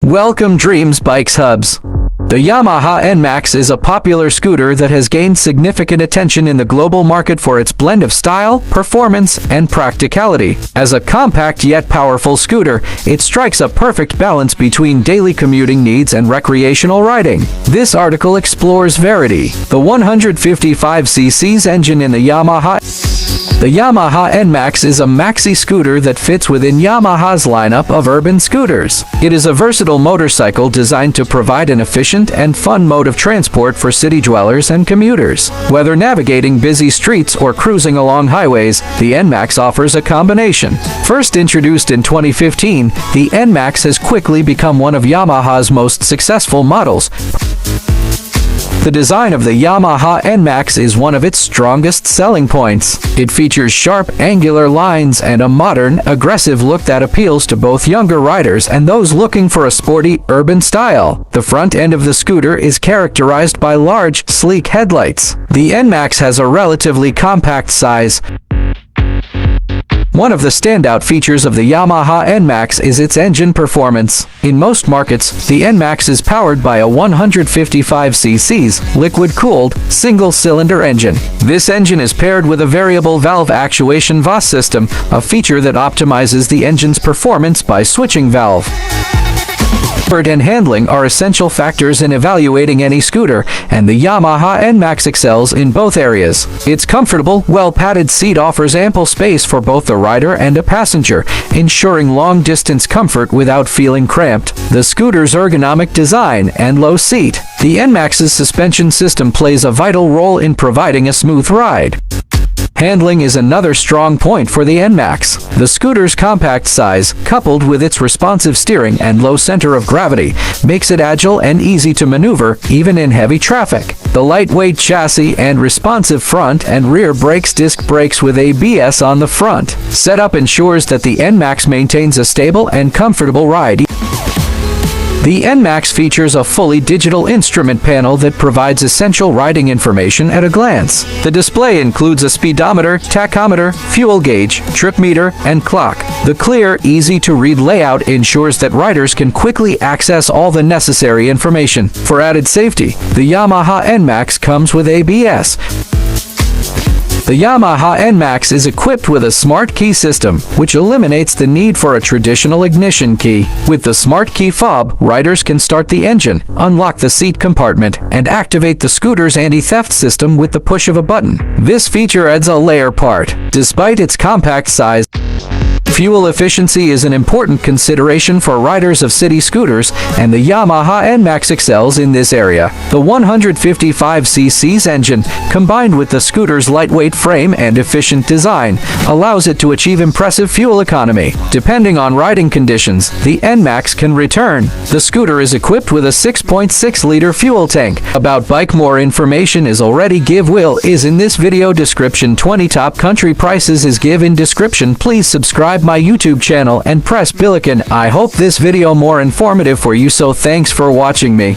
Welcome Dreams Bikes Hubs. The Yamaha NMAX is a popular scooter that has gained significant attention in the global market for its blend of style, performance, and practicality. As a compact yet powerful scooter, it strikes a perfect balance between daily commuting needs and recreational riding. This article explores Verity, the 155cc engine in the Yamaha. The Yamaha NMAX is a maxi scooter that fits within Yamaha's lineup of urban scooters. It is a versatile motorcycle designed to provide an efficient and fun mode of transport for city dwellers and commuters. Whether navigating busy streets or cruising along highways, the NMAX offers a combination. First introduced in 2015, the NMAX has quickly become one of Yamaha's most successful models. The design of the Yamaha NMAX is one of its strongest selling points. It features sharp, angular lines and a modern, aggressive look that appeals to both younger riders and those looking for a sporty, urban style. The front end of the scooter is characterized by large, sleek headlights. The NMAX has a relatively compact size. One of the standout features of the Yamaha NMAX is its engine performance. In most markets, the NMAX is powered by a 155cc liquid-cooled, single-cylinder engine. This engine is paired with a variable valve actuation VVA system, a feature that optimizes the engine's performance by switching valve. Comfort and handling are essential factors in evaluating any scooter, and the Yamaha NMAX excels in both areas. Its comfortable, well-padded seat offers ample space for both the rider and a passenger, ensuring long-distance comfort without feeling cramped. The scooter's ergonomic design and low seat. The NMAX's suspension system plays a vital role in providing a smooth ride. Handling is another strong point for the NMAX. The scooter's compact size, coupled with its responsive steering and low center of gravity, makes it agile and easy to maneuver, even in heavy traffic. The lightweight chassis and responsive front and rear disc brakes with ABS on the front setup ensures that the NMAX maintains a stable and comfortable ride. The NMAX features a fully digital instrument panel that provides essential riding information at a glance. The display includes a speedometer, tachometer, fuel gauge, trip meter, and clock. The clear, easy-to-read layout ensures that riders can quickly access all the necessary information. For added safety, the Yamaha NMAX comes with ABS. The Yamaha NMAX is equipped with a smart key system, which eliminates the need for a traditional ignition key. With the smart key fob, riders can start the engine, unlock the seat compartment, and activate the scooter's anti-theft system with the push of a button. This feature adds a layer part. Despite its compact size, fuel efficiency is an important consideration for riders of city scooters, and the Yamaha NMAX excels in this area. The 155cc engine, combined with the scooter's lightweight frame and efficient design, allows it to achieve impressive fuel economy. Depending on riding conditions, the NMAX can return. The scooter is equipped with a 6.6-liter fuel tank. About bike, more information is already is in this video description. 20 top country prices is in description. Please subscribe my YouTube channel and press bell icon. I hope this video more informative for you, so thanks for watching me.